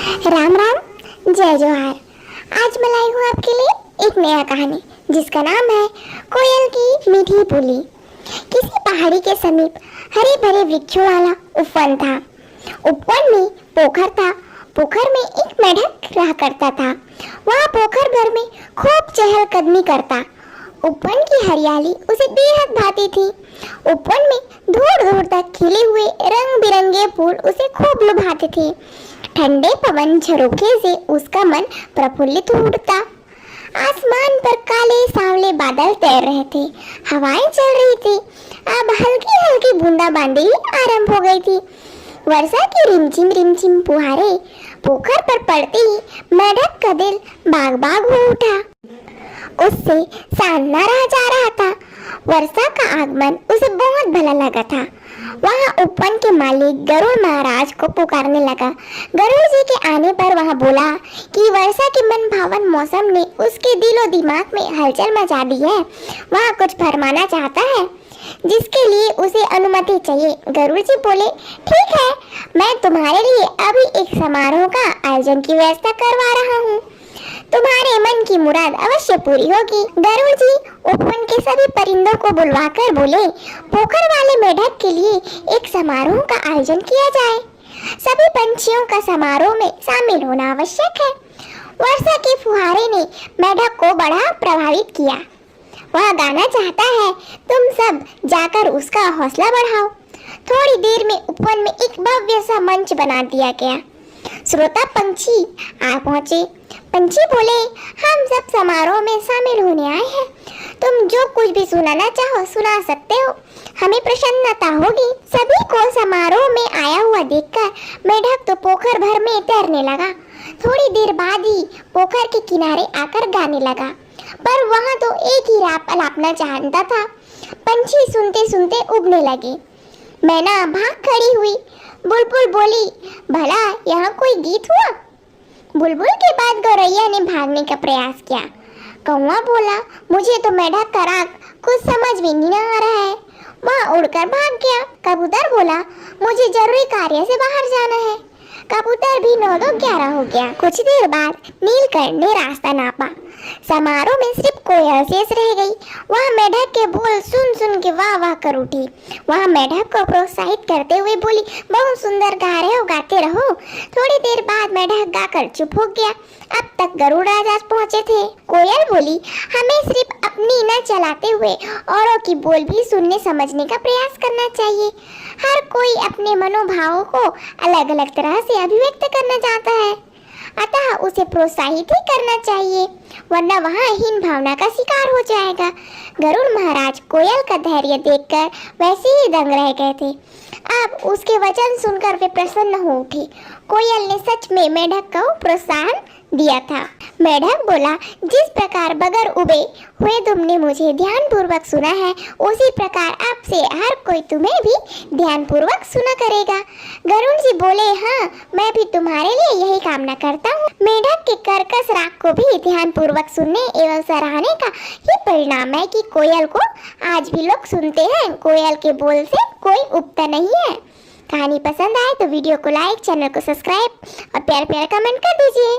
राम राम, जय जोहार। आज मैं लाई हूँ आपके लिए एक नया कहानी जिसका नाम है कोयल की मीठी बोली। किसी पहाड़ी के समीप हरे भरे वृक्षों वाला उपवन था। उपवन में पोखर था। पोखर में एक मेढक रहा करता था। वह पोखर भर में खूब चहलकदमी करता। उपवन की हरियाली उसे बेहद भाती थी। उपवन में दूर दूर तक खिले हुए रंग बिरंगे फूल उसे खूब लुभाते थे। ठंडे पवन झरोखे से उसका मन प्रफुल्लित हो उठता। आसमान पर काले सांवले बादल तैर रहे थे। हवाएं चल रही थी। अब हल्की हल्की बूंदाबांदी आरंभ हो गई थी। वर्षा की रिमझिम फुहारें पोखर पर पड़ते ही मेढक का दिल बाग बाग हो उठा। उससे सांधना रहा जा रहा था। वर्षा का आगमन उसे बहुत भला लगा था। वहाँ उपवन के मालिक गरुड़ महाराज को पुकारने लगा। गरुड़ जी के आने पर वह बोला कि वर्षा के मन भावन मौसम ने उसके दिलो दिमाग में हलचल मचा दी है। वह कुछ फरमाना चाहता है जिसके लिए उसे अनुमति चाहिए। गरुड़ जी बोले, ठीक है, मैं तुम्हारे लिए अभी एक समारोह का आयोजन की व्यवस्था करवा रहा हूँ। तुम्हारे मन की मुराद अवश्य पूरी होगी। गरुड़ जी उपवन के सभी परिंदों को बुलवाकर बोले, पोखर वाले मेढक के लिए एक समारोह का आयोजन किया जाए। सभी पंछियों का समारोह में शामिल होना आवश्यक है। वर्षा की फुहारे ने मेढक को बड़ा प्रभावित किया। वह गाना चाहता है। तुम सब जाकर उसका हौसला बढ़ाओ। थोड़ी देर में उपवन में एक भव्य सा मंच बना दिया गया। श्रोता पंछी आ पहुंचे। पंछी बोले, हम सब समारोह में शामिल होने आए हैं। तुम जो कुछ भी सुनाना चाहो सुना सकते हो, हमें प्रसन्नता होगी। सभी को समारोह में आया हुआ देखकर मेढक तो पोखर भर में तैरने लगा। थोड़ी देर बाद ही पोखर के किनारे आकर गाने लगा, पर वहाँ तो एक ही राग अलापना जानता था। पंछी सुनते सुनते उबने लगे। मैना भाग खड़ी हुई। बुलबुल बोली, भला यहाँ कोई गीत हुआ? बुलबुल के बाद गौरैया ने भागने का प्रयास किया। कौवा बोला, मुझे तो मेढक का राग कुछ समझ में नहीं आ रहा है। वह उड़कर भाग गया। कबूतर बोला, मुझे जरूरी कार्य से बाहर जाना है। कबूतर भी 9-2-11 हो गया। कुछ देर बाद नीलकंठ ने रास्ता नापा। समारोह में सिर्फ कोयल शेष रह गई। वह मेढक के बोल सुन सुन के वाह वाह कर उठी। वह मेढक को प्रोत्साहित करते हुए बोली, बहुत सुंदर गा रहे हो, गाते रहो। थोड़ी देर बाद मेढक गाकर चुप हो गया। अब तक गरुड़ राजा पहुंचे थे। कोयल बोली, हमें सिर्फ अपनी न चलाते हुए औरों की बोल भी सुनने समझने का प्रयास करना चाहिए। हर कोई अपने मनोभावों को अलग अलग तरह से अभिव्यक्त करना चाहता है, अतः उसे प्रोत्साहित ही करना चाहिए, वरना वह हीन भावना का शिकार हो जाएगा। गरुड़ महाराज कोयल का धैर्य देखकर वैसे ही दंग रह गए थे। अब उसके वचन सुनकर वे प्रसन्न हो उठे। कोयल ने सच में मेढक को प्रोत्साहन दिया था। मेढक बोला, जिस प्रकार बगैर उबे हुए तुमने मुझे ध्यानपूर्वक सुना है, उसी प्रकार अब से हर कोई तुम्हें भी ध्यानपूर्वक सुना करेगा। गरुड़ जी बोले, हाँ, मैं भी तुम्हारे लिए यही कामना करता हूँ। मेढक के कर्कश राग को भी ध्यानपूर्वक सुनने एवं सराहने का ही परिणाम है कि कोयल को आज भी लोग सुनते हैं। कोयल के बोल से कोई उबता नहीं है। कहानी पसंद आए तो वीडियो को लाइक, चैनल को सब्सक्राइब और प्यार प्यार कमेंट कर दीजिए।